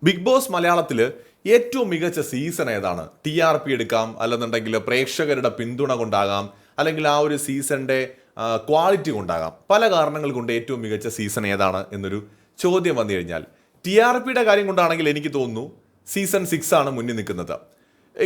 Big boss മലയാളത്തിൽ ഏറ്റവും മികച്ച സീസൺ ഏതാണ്? TRP എടുക്കാം, അല്ലെന്നുണ്ടെങ്കിൽ പ്രേക്ഷകരുടെ പിന്തുണ കൊണ്ടാകാം, അല്ലെങ്കിൽ ആ ഒരു സീസണിന്റെ ക്വാളിറ്റി കൊണ്ടാകാം. പല കാരണങ്ങൾ കൊണ്ട് ഏറ്റവും മികച്ച സീസൺ ഏതാണ് എന്നൊരു ചോദ്യം വന്നു കഴിഞ്ഞാൽ TRPയുടെ കാര്യം കൊണ്ടാണെങ്കിൽ എനിക്ക് തോന്നുന്നു സീസൺ 6 ആണ് മുന്നിൽ നിൽക്കുന്നത്.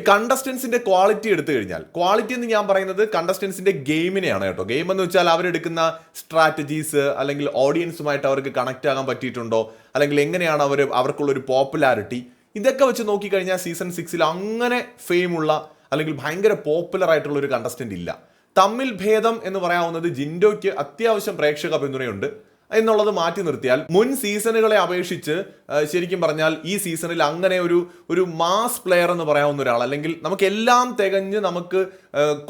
കണ്ടസ്റ്റൻസിന്റെ ക്വാളിറ്റി എടുത്തു കഴിഞ്ഞാൽ, ക്വാളിറ്റി എന്ന് ഞാൻ പറയുന്നത് കണ്ടസ്റ്റൻസിന്റെ ഗെയിമിനെയാണ് കേട്ടോ. ഗെയിം എന്ന് വെച്ചാൽ അവരെടുക്കുന്ന സ്ട്രാറ്റജീസ്, അല്ലെങ്കിൽ ഓഡിയൻസുമായിട്ട് അവർക്ക് കണക്ട് ആകാൻ പറ്റിയിട്ടുണ്ടോ, അല്ലെങ്കിൽ എങ്ങനെയാണ് അവർക്കുള്ളൊരു പോപ്പുലാരിറ്റി, ഇതൊക്കെ വെച്ച് നോക്കിക്കഴിഞ്ഞാൽ സീസൺ 6 അങ്ങനെ ഫെയിമുള്ള അല്ലെങ്കിൽ ഭയങ്കര പോപ്പുലർ ആയിട്ടുള്ള ഒരു കണ്ടസ്റ്റന്റ് ഇല്ല. തമ്മിൽ ഭേദം എന്ന് പറയാവുന്നത് ജിൻഡോയ്ക്ക് അത്യാവശ്യം പ്രേക്ഷക പിന്തുണയുണ്ട് എന്നുള്ളത് മാറ്റി നിർത്തിയാൽ മുൻ സീസണുകളെ അപേക്ഷിച്ച് ശരിക്കും പറഞ്ഞാൽ ഈ സീസണിൽ അങ്ങനെ ഒരു മാസ് പ്ലെയർ എന്ന് പറയാവുന്ന ഒരാൾ, അല്ലെങ്കിൽ നമുക്ക് എല്ലാം തികഞ്ഞ് നമുക്ക്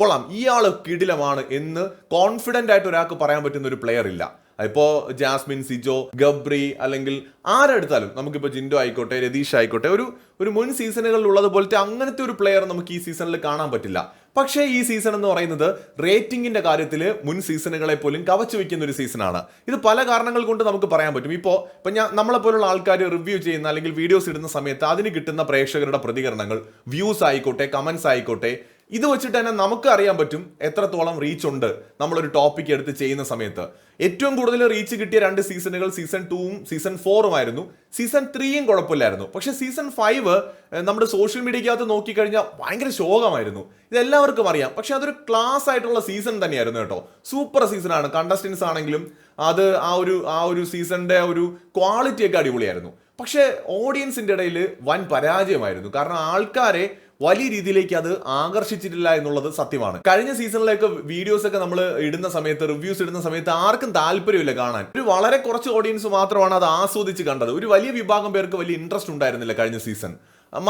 കൊള്ളാം, ഇയാൾ കിടിലമാണ് എന്ന് കോൺഫിഡന്റ് ആയിട്ട് ഒരാൾക്ക് പറയാൻ പറ്റുന്ന ഒരു പ്ലെയർ ഇല്ല. ഇപ്പോൾ ജാസ്മിൻ, സിജോ, ഗബ്രി, അല്ലെങ്കിൽ ആരെടുത്താലും നമുക്കിപ്പോൾ ജിൻഡോ ആയിക്കോട്ടെ, രതീഷ് ആയിക്കോട്ടെ, ഒരു മുൻ സീസണുകളിൽ ഉള്ളതുപോലത്തെ അങ്ങനത്തെ ഒരു പ്ലെയർ നമുക്ക് ഈ സീസണിൽ കാണാൻ പറ്റില്ല. പക്ഷേ ഈ സീസൺ എന്ന് പറയുന്നത് റേറ്റിംഗിന്റെ കാര്യത്തിൽ മുൻ സീസണുകളെ പോലും കവച്ചു വെക്കുന്ന ഒരു സീസണാണ്. ഇത് പല കാരണങ്ങൾ കൊണ്ട് നമുക്ക് പറയാൻ പറ്റും. ഇപ്പോൾ നമ്മളെപ്പോലുള്ള ആൾക്കാർ റിവ്യൂ ചെയ്യുന്ന അല്ലെങ്കിൽ വീഡിയോസ് ഇടുന്ന സമയത്ത് അതിന് കിട്ടുന്ന പ്രേക്ഷകരുടെ പ്രതികരണങ്ങൾ, വ്യൂസ് ആയിക്കോട്ടെ, കമന്റ്സ് ആയിക്കോട്ടെ, ഇത് വെച്ചിട്ട് തന്നെ നമുക്ക് അറിയാൻ പറ്റും എത്രത്തോളം റീച്ച് ഉണ്ട് നമ്മളൊരു ടോപ്പിക് എടുത്ത് ചെയ്യുന്ന സമയത്ത്. ഏറ്റവും കൂടുതൽ റീച്ച് കിട്ടിയ 2 സീസണുകൾ സീസൺ 2ഉം സീസൺ 4ഉം ആയിരുന്നു. സീസൺ 3യും കുഴപ്പമില്ലായിരുന്നു. പക്ഷേ സീസൺ 5 നമ്മുടെ സോഷ്യൽ മീഡിയക്കകത്ത് നോക്കിക്കഴിഞ്ഞാൽ ഭയങ്കര ശോകമായിരുന്നു. ഇതെല്ലാവർക്കും അറിയാം. പക്ഷെ അതൊരു ക്ലാസ് ആയിട്ടുള്ള സീസൺ തന്നെയായിരുന്നു കേട്ടോ. സൂപ്പർ സീസണാണ്. കണ്ടസ്റ്റൻസ് ആണെങ്കിലും അത് ആ ഒരു സീസണിന്റെ ഒരു ക്വാളിറ്റി ഒക്കെ അടിപൊളിയായിരുന്നു. പക്ഷേ ഓഡിയൻസിന്റെ ഇടയിൽ വൻ പരാജയമായിരുന്നു. കാരണം ആൾക്കാരെ വലിയ രീതിയിലേക്ക് അത് ആകർഷിച്ചിട്ടില്ല എന്നുള്ളത് സത്യമാണ്. കഴിഞ്ഞ സീസണിലേക്ക് വീഡിയോസ് ഒക്കെ നമ്മൾ ഇടുന്ന സമയത്ത്, റിവ്യൂസ് ഇടുന്ന സമയത്ത് ആർക്കും താല്പര്യമില്ല കാണാൻ. ഒരു വളരെ കുറച്ച് ഓഡിയൻസ് മാത്രമാണ് അത് ആസ്വദിച്ച് കണ്ടത്. ഒരു വലിയ വിഭാഗം പേർക്ക് വലിയ ഇൻട്രസ്റ്റ് ഉണ്ടായിരുന്നില്ല കഴിഞ്ഞ സീസൺ.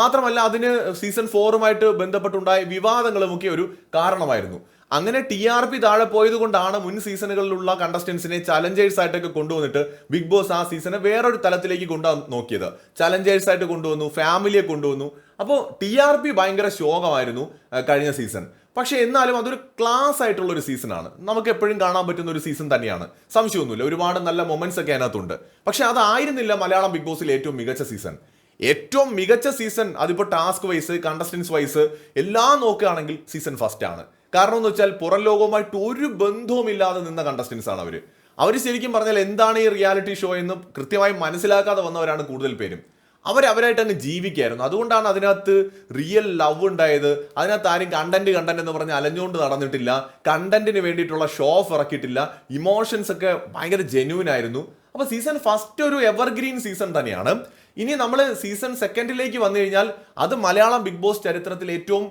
മാത്രമല്ല അതിന് സീസൺ 4ഉമായിട്ട് ബന്ധപ്പെട്ടുണ്ടായ വിവാദങ്ങളുമൊക്കെ ഒരു കാരണമായിരുന്നു. അങ്ങനെ TRP താഴെ പോയത് കൊണ്ടാണ് മുൻ സീസണുകളിലുള്ള കണ്ടസ്റ്റൻസിനെ ചലഞ്ചേഴ്സ് ആയിട്ടൊക്കെ കൊണ്ടുവന്നിട്ട് ബിഗ് ബോസ് ആ സീസണെ വേറൊരു തലത്തിലേക്ക് കൊണ്ടുവന്ന് നോക്കിയത്. ചലഞ്ചേഴ്സ് ആയിട്ട് കൊണ്ടുവന്നു, ഫാമിലിയെ കൊണ്ടുവന്നു. അപ്പോൾ TRP ഭയങ്കര ശോകമായിരുന്നു കഴിഞ്ഞ സീസൺ. പക്ഷെ എന്നാലും അതൊരു ക്ലാസ് ആയിട്ടുള്ള ഒരു സീസണാണ്. നമുക്ക് എപ്പോഴും കാണാൻ പറ്റുന്ന ഒരു സീസൺ തന്നെയാണ്, സംശയമൊന്നുമില്ല. ഒരുപാട് നല്ല മൊമെന്റ്സ് ഒക്കെ അതിനകത്തുണ്ട്. പക്ഷെ അതായിരുന്നില്ല മലയാളം ബിഗ് ബോസിൽ ഏറ്റവും മികച്ച സീസൺ. ഏറ്റവും മികച്ച സീസൺ അതിപ്പോൾ ടാസ്ക് വൈസ്, കണ്ടസ്റ്റൻസ് വൈസ് എല്ലാം നോക്കുകയാണെങ്കിൽ സീസൺ 1 ആണ്. കാരണം എന്ന് വെച്ചാൽ പുറം ലോകവുമായിട്ട് ഒരു ബന്ധവുമില്ലാതെ നിന്ന കണ്ടസ്റ്റൻസ് ആണ് അവർ ശരിക്കും പറഞ്ഞാൽ എന്താണ് ഈ റിയാലിറ്റി ഷോ എന്ന് കൃത്യമായി മനസ്സിലാക്കാതെ വന്നവരാണ് കൂടുതൽ പേരും. അവരായിട്ട് അങ്ങ് ജീവിക്കായിരുന്നു. അതുകൊണ്ടാണ് അതിനകത്ത് റിയൽ ലവ് ഉണ്ടായത്. അതിനകത്ത് ആരും കണ്ടന്റ് എന്ന് പറഞ്ഞ് അലഞ്ഞുകൊണ്ട് നടന്നിട്ടില്ല. കണ്ടന്റിന് വേണ്ടിയിട്ടുള്ള ഷോ ഓഫ് ഇറക്കിയിട്ടില്ല. ഇമോഷൻസ് ഒക്കെ ഭയങ്കര ജെന്യൂൻ ആയിരുന്നു. അപ്പൊ സീസൺ 1 ഒരു എവർഗ്രീൻ സീസൺ തന്നെയാണ്. ഇനി നമ്മൾ സീസൺ 2ലേക്ക് വന്നു കഴിഞ്ഞാൽ അത് മലയാളം ബിഗ് ബോസ് ചരിത്രത്തിൽ ഏറ്റവും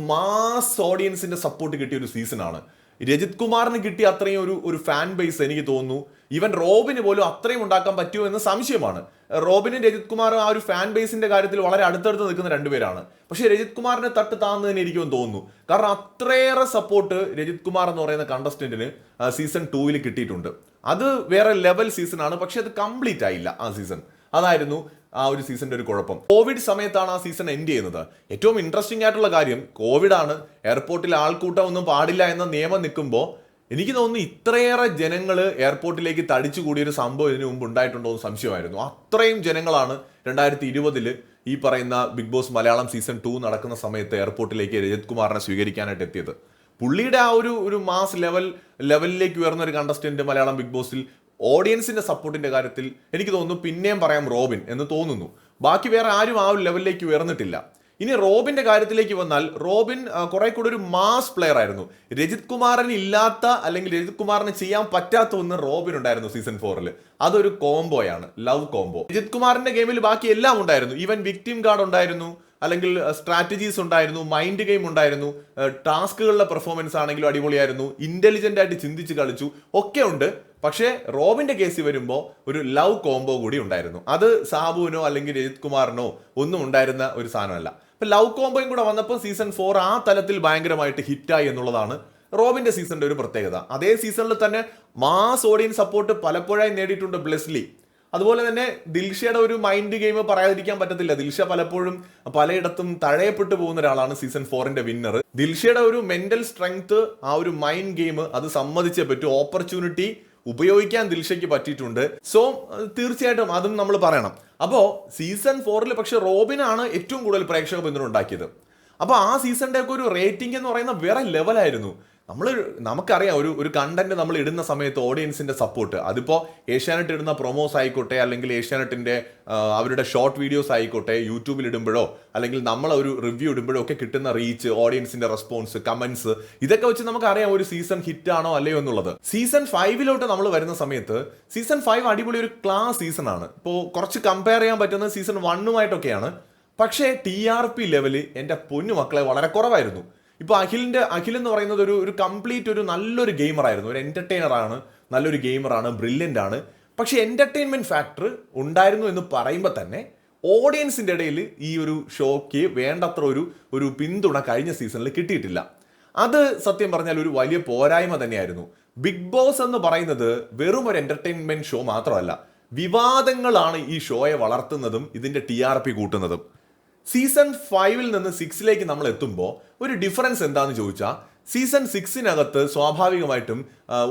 മാസ് ഓഡിയൻസിന്റെ സപ്പോർട്ട് കിട്ടിയ ഒരു സീസണാണ്. രജിത് കുമാറിന് കിട്ടിയ അത്രയും ഒരു ഫാൻ ബേസ് എനിക്ക് തോന്നുന്നു ഈവൻ റോബിന് പോലും അത്രയും ഉണ്ടാക്കാൻ പറ്റുമോ എന്ന് സംശയമാണ്. റോബിനും രജിത് കുമാറും ആ ഒരു ഫാൻ ബേസിന്റെ കാര്യത്തിൽ വളരെ അടുത്തടുത്ത് നിൽക്കുന്ന രണ്ടുപേരാണ്. പക്ഷേ രജിത് കുമാറിനെ തട്ട് താന്ന് തന്നെ എനിക്കും തോന്നുന്നു. കാരണം അത്രയേറെ സപ്പോർട്ട് രജിത് കുമാർ എന്ന് പറയുന്ന കണ്ടസ്റ്റന്റിന് സീസൺ 2ൽ കിട്ടിയിട്ടുണ്ട്. അത് വേറെ ലെവൽ സീസണാണ്. പക്ഷെ അത് കംപ്ലീറ്റ് ആയില്ല ആ സീസൺ. അതായിരുന്നു ആ ഒരു സീസണിന്റെ ഒരു കുഴപ്പം. കോവിഡ് സമയത്താണ് ആ സീസൺ എൻഡ് ചെയ്യുന്നത്. ഏറ്റവും ഇൻട്രസ്റ്റിംഗ് ആയിട്ടുള്ള കാര്യം കോവിഡാണ്. എയർപോർട്ടിൽ ആൾക്കൂട്ടം ഒന്നും പാടില്ല എന്ന നിയമം നിൽക്കുമ്പോൾ എനിക്ക് തോന്നുന്നു ഇത്രയേറെ ജനങ്ങൾ എയർപോർട്ടിലേക്ക് തടിച്ചു കൂടിയൊരു സംഭവം ഇതിനു മുമ്പ് ഉണ്ടായിട്ടുണ്ടോ എന്ന് സംശയമായിരുന്നു. അത്രയും ജനങ്ങളാണ് 2020 ഈ പറയുന്ന ബിഗ് ബോസ് മലയാളം സീസൺ 2 നടക്കുന്ന സമയത്ത് എയർപോർട്ടിലേക്ക് രജിത് കുമാറിനെ സ്വീകരിക്കാനായിട്ട് എത്തിയത്. പുള്ളിയുടെ ആ ഒരു മാസ് ലെവലിലേക്ക് ഉയർന്ന ഒരു കണ്ടസ്റ്റന്റ് മലയാളം ബിഗ് ബോസിൽ ഓഡിയൻസിന്റെ സപ്പോർട്ടിന്റെ കാര്യത്തിൽ എനിക്ക് തോന്നുന്നു പിന്നെയും പറയാം റോബിൻ എന്ന് തോന്നുന്നു. ബാക്കി വേറെ ആരും ആ ഒരു ലെവലിലേക്ക് ഉയർന്നിട്ടില്ല. ഇനി റോബിന്റെ കാര്യത്തിലേക്ക് വന്നാൽ റോബിൻ കുറെ കൂടെ ഒരു മാസ് പ്ലെയർ ആയിരുന്നു. രജിത് കുമാറിന് ഇല്ലാത്ത അല്ലെങ്കിൽ രജിത് കുമാറിന് ചെയ്യാൻ പറ്റാത്ത ഒന്ന് റോബിൻ ഉണ്ടായിരുന്നു സീസൺ 4ൽ. അതൊരു കോംബോയാണ്, ലവ് കോംബോ. രജിത് കുമാറിന്റെ ഗെയിമിൽ ബാക്കി എല്ലാം ഉണ്ടായിരുന്നു. ഈവൻ വിക്ടിം കാർഡ് ഉണ്ടായിരുന്നു, അല്ലെങ്കിൽ സ്ട്രാറ്റജീസ് ഉണ്ടായിരുന്നു, മൈൻഡ് ഗെയിം ഉണ്ടായിരുന്നു, ടാസ്കുകളുടെ പെർഫോമൻസ് ആണെങ്കിലും അടിപൊളിയായിരുന്നു, ഇന്റലിജന്റ് ആയിട്ട് ചിന്തിച്ച് കളിച്ചു, ഒക്കെ ഉണ്ട്. പക്ഷേ റോബിന്റെ കേസിൽ വരുമ്പോൾ ഒരു ലവ് കോംബോ കൂടി ഉണ്ടായിരുന്നു. അത് സാബുവിനോ അല്ലെങ്കിൽ രജിത് കുമാറിനോ ഒന്നും ഉണ്ടായിരുന്ന ഒരു സാധനമല്ല. അപ്പൊ ലവ് കോംബോയും കൂടെ വന്നപ്പോൾ സീസൺ 4 ആ തലത്തിൽ ഭയങ്കരമായിട്ട് ഹിറ്റായി എന്നുള്ളതാണ് റോബിന്റെ സീസണിന്റെ ഒരു പ്രത്യേകത. അതേ സീസണിൽ തന്നെ മാസ് ഓഡിയൻസ് സപ്പോർട്ട് പലപ്പോഴായി നേടിയിട്ടുണ്ട് ബ്ലെസ്ലി. അതുപോലെ തന്നെ ദിൽഷയുടെ ഒരു മൈൻഡ് ഗെയിം പറയാതിരിക്കാൻ പറ്റത്തില്ല. ദിൽഷ പലപ്പോഴും പലയിടത്തും തഴയപ്പെട്ടു പോകുന്ന ഒരാളാണ് സീസൺ 4ന്റെ വിന്നർ. ദിൽഷയുടെ ഒരു മെന്റൽ സ്ട്രെങ്ത്, ആ ഒരു മൈൻഡ് ഗെയിം അത് സമ്മതിച്ചേ പറ്റൂ. ഓപ്പർച്യൂണിറ്റി ഉപയോഗിക്കാൻ ദിൽഷയ്ക്ക് പറ്റിയിട്ടുണ്ട്. സോ തീർച്ചയായിട്ടും അതും നമ്മൾ പറയണം. അപ്പോൾ സീസൺ 4 പക്ഷെ റോബിനാണ് ഏറ്റവും കൂടുതൽ പ്രേക്ഷക പിന്തുണ ഉണ്ടാക്കിയത്. അപ്പോൾ ആ സീസണിന്റെ ഒക്കെ ഒരു റേറ്റിംഗ് എന്ന് പറയുന്ന വേറെ ലെവലായിരുന്നു. നമുക്കറിയാം ഒരു കണ്ടന്റ് നമ്മൾ ഇടുന്ന സമയത്ത് ഓഡിയൻസിന്റെ സപ്പോർട്ട്, അതിപ്പോൾ ഏഷ്യാനെറ്റ് ഇടുന്ന പ്രൊമോസ് ആയിക്കോട്ടെ, അല്ലെങ്കിൽ ഏഷ്യാനെറ്റിന്റെ അവരുടെ ഷോർട്ട് വീഡിയോസ് ആയിക്കോട്ടെ, യൂട്യൂബിൽ ഇടുമ്പോഴോ അല്ലെങ്കിൽ നമ്മൾ ഒരു റിവ്യൂ ഇടുമ്പോഴോ ഒക്കെ കിട്ടുന്ന റീച്ച്, ഓഡിയൻസിന്റെ റെസ്പോൺസ്, കമന്റ്സ്, ഇതൊക്കെ വെച്ച് നമുക്കറിയാം ഒരു സീസൺ ഹിറ്റ് ആണോ അല്ലയോ എന്നുള്ളത്. സീസൺ 5 നമ്മൾ വരുന്ന സമയത്ത് സീസൺ 5 അടിപൊളി ഒരു ക്ലാസ് സീസൺ ആണ്. ഇപ്പോൾ കുറച്ച് കമ്പയർ ചെയ്യാൻ പറ്റുന്നത് സീസൺ 1 പക്ഷേ TRP ലെവല് എൻ്റെ പൊന്നു മക്കളെ വളരെ കുറവായിരുന്നു. ഇപ്പോൾ അഖിൽ എന്ന് പറയുന്നത് ഒരു കംപ്ലീറ്റ് ഒരു നല്ലൊരു ഗെയിമറായിരുന്നു, ഒരു എന്റർടൈനർ ആണ്, നല്ലൊരു ഗെയിമറാണ്, ബ്രില്യൻ്റ് ആണ്. പക്ഷെ എന്റർടൈൻമെന്റ് ഫാക്ടർ ഉണ്ടായിരുന്നു എന്ന് പറയുമ്പോൾ തന്നെ ഓഡിയൻസിന്റെ ഇടയിൽ ഈ ഒരു ഷോയ്ക്ക് വേണ്ടത്ര ഒരു പിന്തുണ കഴിഞ്ഞ സീസണിൽ കിട്ടിയിട്ടില്ല. അത് സത്യം പറഞ്ഞാൽ ഒരു വലിയ പോരായ്മ തന്നെയായിരുന്നു. ബിഗ് ബോസ് എന്ന് പറയുന്നത് വെറും ഒരു എന്റർടൈൻമെന്റ് ഷോ മാത്രമല്ല, വിവാദങ്ങളാണ് ഈ ഷോയെ വളർത്തുന്നതും ഇതിന്റെ TRP കൂട്ടുന്നതും. സീസൺ 5 നിന്ന് 6 നമ്മൾ എത്തുമ്പോൾ ഒരു ഡിഫറൻസ് എന്താണെന്ന് ചോദിച്ചാൽ, സീസൺ 6 സ്വാഭാവികമായിട്ടും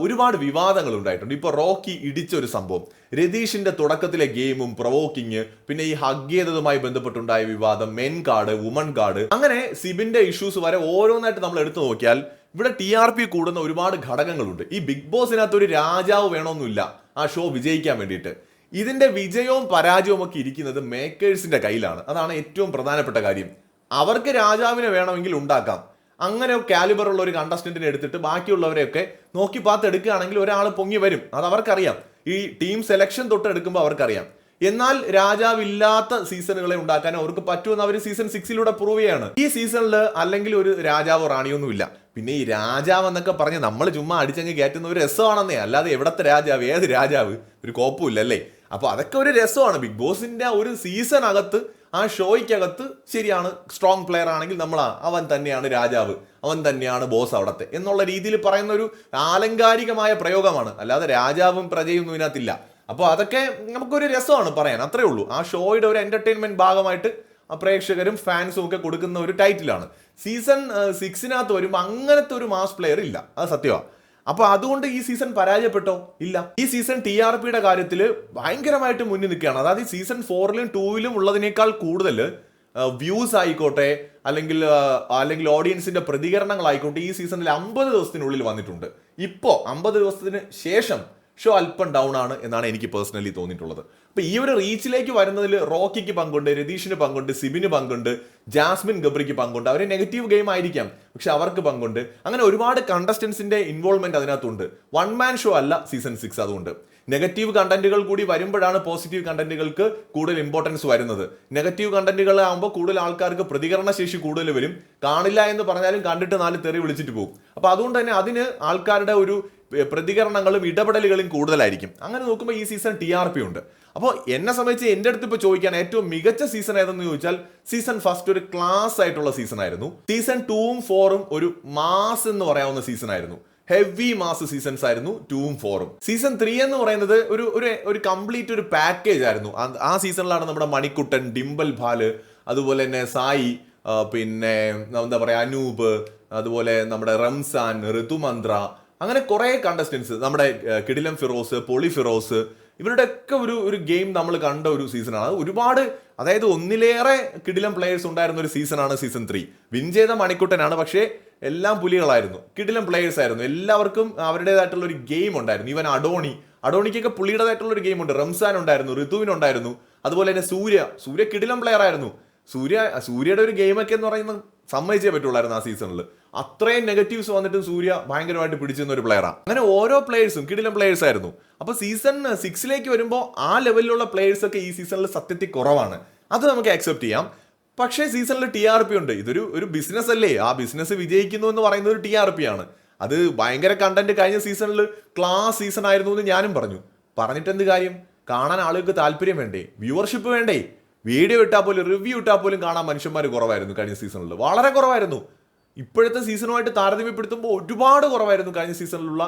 ഒരുപാട് വിവാദങ്ങൾ ഉണ്ടായിട്ടുണ്ട്. ഇപ്പോൾ റോക്കി ഇടിച്ച ഒരു സംഭവം, രതീഷിന്റെ തുടക്കത്തിലെ ഗെയിമും പ്രൊവോക്കിങ്, പിന്നെ ഈ ഹഗ് ചെയ്തതുമായി ബന്ധപ്പെട്ടുണ്ടായ വിവാദം, മെൻ കാർഡ്, വുമൺ കാർഡ്, അങ്ങനെ സിബിന്റെ ഇഷ്യൂസ് വരെ ഓരോന്നായിട്ട് നമ്മൾ എടുത്തു നോക്കിയാൽ ഇവിടെ TRP കൂടുന്ന ഒരുപാട് ഘടകങ്ങളുണ്ട്. ഈ ബിഗ് ബോസിനകത്ത് ഒരു രാജാവ് വേണമെന്നില്ല ആ ഷോ വിജയിക്കാൻ വേണ്ടിയിട്ട്. ഇതിന്റെ വിജയവും പരാജയവും ഒക്കെ ഇരിക്കുന്നത് മേക്കേഴ്സിന്റെ കയ്യിലാണ്. അതാണ് ഏറ്റവും പ്രധാനപ്പെട്ട കാര്യം. അവർക്ക് രാജാവിനെ വേണമെങ്കിൽ ഉണ്ടാക്കാം. അങ്ങനെ കാലിബർ ഉള്ള ഒരു കണ്ടസ്റ്റന്റിനെ എടുത്തിട്ട് ബാക്കിയുള്ളവരെയൊക്കെ നോക്കി പാത്ത് എടുക്കുകയാണെങ്കിൽ ഒരാൾ പൊങ്ങി വരും. അത് അവർക്കറിയാം. ഈ ടീം സെലക്ഷൻ തൊട്ട് എടുക്കുമ്പോൾ അവർക്കറിയാം. എന്നാൽ രാജാവില്ലാത്ത സീസണുകളെ ഉണ്ടാക്കാൻ അവർക്ക് പറ്റുമെന്ന് അവർ സീസൺ 6 പ്രൂവ് ചെയ്യാണ്. ഈ സീസണിൽ അല്ലെങ്കിൽ ഒരു രാജാവോ റാണിയൊന്നുമില്ല. പിന്നെ ഈ രാജാവ് എന്നൊക്കെ പറഞ്ഞ് നമ്മൾ ചുമ്മാ അടിച്ചങ്ങ് കയറ്റുന്ന ഒരു രസമാണെന്നേ, അല്ലാതെ എവിടത്തെ രാജാവ്, ഏത് രാജാവ്, ഒരു കോപ്പുമില്ലല്ലേ. അപ്പൊ അതൊക്കെ ഒരു രസമാണ്. ബിഗ് ബോസിന്റെ ഒരു സീസൺ അകത്ത്, ആ ഷോയ്ക്കകത്ത് ശരിയാണ്, സ്ട്രോങ് പ്ലെയർ ആണെങ്കിൽ അവൻ തന്നെയാണ് രാജാവ്, അവൻ തന്നെയാണ് ബോസ് അവിടത്തെ എന്നുള്ള രീതിയിൽ പറയുന്ന ഒരു ആലങ്കാരികമായ പ്രയോഗമാണ്, അല്ലാതെ രാജാവും പ്രജയൊന്നും ഇതിനകത്തില്ല. അപ്പോൾ അതൊക്കെ നമുക്കൊരു രസമാണ് പറയാൻ, അത്രേ ഉള്ളൂ. ആ ഷോയുടെ ഒരു എന്റർടൈൻമെന്റ് ഭാഗമായിട്ട് പ്രേക്ഷകരും ഫാൻസും ഒക്കെ കൊടുക്കുന്ന ഒരു ടൈറ്റിലാണ്. സീസൺ 6 വരുമ്പോൾ അങ്ങനത്തെ ഒരു മാസ് പ്ലെയർ ഇല്ല, അത് സത്യമാണ്. അപ്പൊ അതുകൊണ്ട് ഈ സീസൺ പരാജയപ്പെട്ടോ? ഇല്ല. ഈ സീസൺ TRPയുടെ കാര്യത്തിൽ ഭയങ്കരമായിട്ട് മുന്നിൽ നിൽക്കുകയാണ്. അതായത് സീസൺ 4 2 ഉള്ളതിനേക്കാൾ കൂടുതൽ വ്യൂസ് ആയിക്കോട്ടെ, അല്ലെങ്കിൽ ഓഡിയൻസിന്റെ പ്രതികരണങ്ങളായിക്കോട്ടെ, ഈ സീസണിൽ 50 ദിവസത്തിനുള്ളിൽ വന്നിട്ടുണ്ട്. ഇപ്പോൾ 50 ദിവസത്തിന് ശേഷം ഷോ അല്പം ഡൗൺ ആണ് എന്നാണ് എനിക്ക് പേഴ്സണലി തോന്നിയിട്ടുള്ളത്. അപ്പൊ ഈ ഒരു റീച്ചിലേക്ക് വരുന്നതിൽ റോക്കിക്ക് പങ്കുണ്ട്, രതീഷിന് പങ്കുണ്ട്, സിബിന് പങ്കുണ്ട്, ജാസ്മിൻ ഗബ്രിക്ക് പങ്കുണ്ട്. അവർ നെഗറ്റീവ് ഗെയിം ആയിരിക്കാം, പക്ഷെ അവർക്ക് പങ്കുണ്ട്. അങ്ങനെ ഒരുപാട് കണ്ടസ്റ്റൻസിന്റെ ഇൻവോൾവ്മെന്റ് അതിനകത്തുണ്ട്. വൺ മാൻ ഷോ അല്ല സീസൺ 6. അതുകൊണ്ട് നെഗറ്റീവ് കണ്ടന്റുകൾ കൂടി വരുമ്പോഴാണ് പോസിറ്റീവ് കണ്ടന്റുകൾക്ക് കൂടുതൽ ഇമ്പോർട്ടൻസ് വരുന്നത്. നെഗറ്റീവ് കണ്ടന്റുകളാകുമ്പോൾ കൂടുതൽ ആൾക്കാർക്ക് പ്രതികരണ ശേഷി കൂടുതൽ വരും. കാണില്ല എന്ന് പറഞ്ഞാലും കണ്ടിട്ട് 4 തെറി വിളിച്ചിട്ട് പോകും. അപ്പൊ അതുകൊണ്ട് തന്നെ അതിന് ആൾക്കാരുടെ ഒരു പ്രതികരണങ്ങളും ഇടപെടലുകളും കൂടുതലായിരിക്കും. അങ്ങനെ നോക്കുമ്പോൾ ഈ സീസൺ TRP ഉണ്ട്. അപ്പോൾ എന്നെ സംബന്ധിച്ച് എൻ്റെ അടുത്ത് ഇപ്പോൾ ചോദിക്കാൻ ഏറ്റവും മികച്ച സീസൺ ഏതെന്ന് ചോദിച്ചാൽ സീസൺ 1 ഒരു ക്ലാസ് ആയിട്ടുള്ള സീസൺ ആയിരുന്നു. സീസൺ 2ഉം 4ഉം ഒരു മാസ് എന്ന് പറയാവുന്ന സീസൺ ആയിരുന്നു. ഹെവി മാസ് സീസൺസ് ആയിരുന്നു 2ഉം 4ഉം. സീസൺ 3 എന്ന് പറയുന്നത് ഒരു കംപ്ലീറ്റ് ഒരു പാക്കേജ് ആയിരുന്നു. ആ സീസണിലാണ് നമ്മുടെ മണിക്കുട്ടൻ, ഡിംബൽ ഭാല്, അതുപോലെ തന്നെ സായി, പിന്നെ എന്താ പറയുക, അനൂപ്, അതുപോലെ നമ്മുടെ റംസാൻ, ഋതുമന്ത്ര, അങ്ങനെ കുറെ കണ്ടസ്റ്റൻസ്, നമ്മുടെ കിടിലം ഫിറോസ്, പൊളി ഫിറോസ്, ഇവരുടെയൊക്കെ ഒരു ഗെയിം നമ്മൾ കണ്ട ഒരു സീസണാണ്. ഒരുപാട്, അതായത് ഒന്നിലേറെ കിടിലം പ്ലേയേഴ്സ് ഉണ്ടായിരുന്ന ഒരു സീസണാണ് സീസൺ 3. വിൻ ചെയ്ത മണിക്കുട്ടനാണ്, പക്ഷേ എല്ലാം പുലികളായിരുന്നു, കിടിലം പ്ലേയേഴ്സ് ആയിരുന്നു. എല്ലാവർക്കും അവരുടേതായിട്ടുള്ള ഒരു ഗെയിം ഉണ്ടായിരുന്നു. ഈവൻ അഡോണിക്കൊക്കെ പുള്ളിയുടേതായിട്ടുള്ള ഒരു ഗെയിം ഉണ്ട്. റംസാൻ ഉണ്ടായിരുന്നു, ഋതുവിനുണ്ടായിരുന്നു, അതുപോലെ തന്നെ സൂര്യ കിടിലം പ്ലെയർ ആയിരുന്നു. സൂര്യയുടെ ഒരു ഗെയിമൊക്കെ എന്ന് പറയുന്നത് സമ്മതിച്ചേ പറ്റുള്ളായിരുന്നു ആ സീസണിൽ. അത്രയും നെഗറ്റീവ്സ് വന്നിട്ടും സൂര്യ ഭയങ്കരമായിട്ട് പിടിച്ചിരുന്ന ഒരു പ്ലെയറാണ്. അങ്ങനെ ഓരോ പ്ലേയേഴ്സും കിടിലം പ്ലേയേഴ്സ് ആയിരുന്നു. അപ്പോൾ സീസൺ 6 വരുമ്പോൾ ആ ലെവലിലുള്ള പ്ലേയേഴ്സ് ഒക്കെ ഈ സീസണിൽ സത്യത്തിൽ കുറവാണ്. അത് നമുക്ക് അക്സെപ്റ്റ് ചെയ്യാം. പക്ഷേ സീസണിൽ TRP ഉണ്ട്. ഇതൊരു ബിസിനസ് അല്ലേ, ആ ബിസിനസ് വിജയിക്കുന്നു എന്ന് പറയുന്നത് ഒരു TRP ആണ്. അത് ഭയങ്കര കണ്ടന്റ് കഴിഞ്ഞ സീസണിൽ ക്ലാസ് സീസൺ ആയിരുന്നു എന്ന് ഞാനും പറഞ്ഞിട്ട് എന്ത് കാര്യം? കാണാൻ ആളുകൾക്ക് താല്പര്യം വേണ്ടേ, വ്യൂവർഷിപ്പ് വേണ്ടേ? വീഡിയോ ഇട്ടാൽ പോലും, റിവ്യൂ ഇട്ടാൽ പോലും കാണാൻ മനുഷ്യന്മാർ കുറവായിരുന്നു കഴിഞ്ഞ സീസണിൽ, വളരെ കുറവായിരുന്നു. ഇപ്പോഴത്തെ സീസണുമായിട്ട് താരതമ്യപ്പെടുത്തുമ്പോൾ ഒരുപാട് കുറവായിരുന്നു കഴിഞ്ഞ സീസണിലുള്ള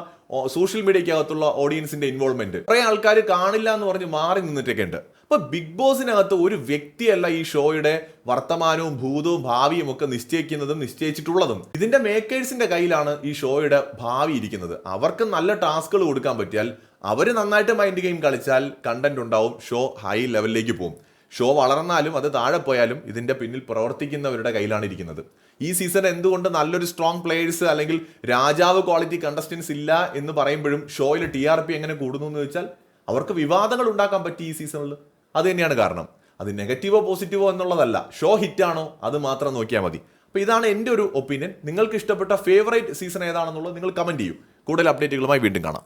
സോഷ്യൽ മീഡിയക്കകത്തുള്ള ഓഡിയൻസിന്റെ ഇൻവോൾവ്മെന്റ്. കുറെ ആൾക്കാർ കാണില്ല എന്ന് പറഞ്ഞ് മാറി നിന്നിട്ടൊക്കെ ഉണ്ട്. അപ്പൊ ബിഗ് ബോസിനകത്ത് ഒരു വ്യക്തിയല്ല ഈ ഷോയുടെ വർത്തമാനവും ഭൂതവും ഭാവിയും ഒക്കെ നിശ്ചയിച്ചിട്ടുള്ളതും. ഇതിന്റെ മേക്കേഴ്സിന്റെ കയ്യിലാണ് ഈ ഷോയുടെ ഭാവി ഇരിക്കുന്നത്. അവർക്ക് നല്ല ടാസ്കുകൾ കൊടുക്കാൻ പറ്റിയാൽ അവർ നന്നായിട്ട് മൈൻഡ് ഗെയിം കളിച്ചാൽ കണ്ടന്റ് ഉണ്ടാവും, ഷോ ഹൈ ലെവലിലേക്ക് പോകും. ഷോ വളർന്നാലും അത് താഴെ പോയാലും ഇതിന്റെ പിന്നിൽ പ്രവർത്തിക്കുന്നവരുടെ കയ്യിലാണ് ഇരിക്കുന്നത്. ഈ സീസൺ എന്തുകൊണ്ട് നല്ലൊരു സ്ട്രോങ് പ്ലേയേഴ്സ് അല്ലെങ്കിൽ രാജാവ് ക്വാളിറ്റി കണ്ടസ്റ്റൻസ് ഇല്ല എന്ന് പറയുമ്പോഴും ഷോയിൽ TRP എങ്ങനെ കൂടുന്നു എന്ന് വെച്ചാൽ അവർക്ക് വിവാദങ്ങൾ ഉണ്ടാക്കാൻ പറ്റി ഈ സീസണിൽ. അത് തന്നെയാണ് കാരണം. അത് നെഗറ്റീവോ പോസിറ്റീവോ എന്നുള്ളതല്ല, ഷോ ഹിറ്റാണോ അത് മാത്രം നോക്കിയാൽ മതി. അപ്പോൾ ഇതാണ് എൻ്റെ ഒരു ഒപ്പീനിയൻ. നിങ്ങൾക്ക് ഇഷ്ടപ്പെട്ട ഫേവറേറ്റ് സീസൺ ഏതാണെന്നുള്ളത് നിങ്ങൾ കമന്റ് ചെയ്യൂ. കൂടുതൽ അപ്ഡേറ്റുകളുമായി വീണ്ടും കാണാം.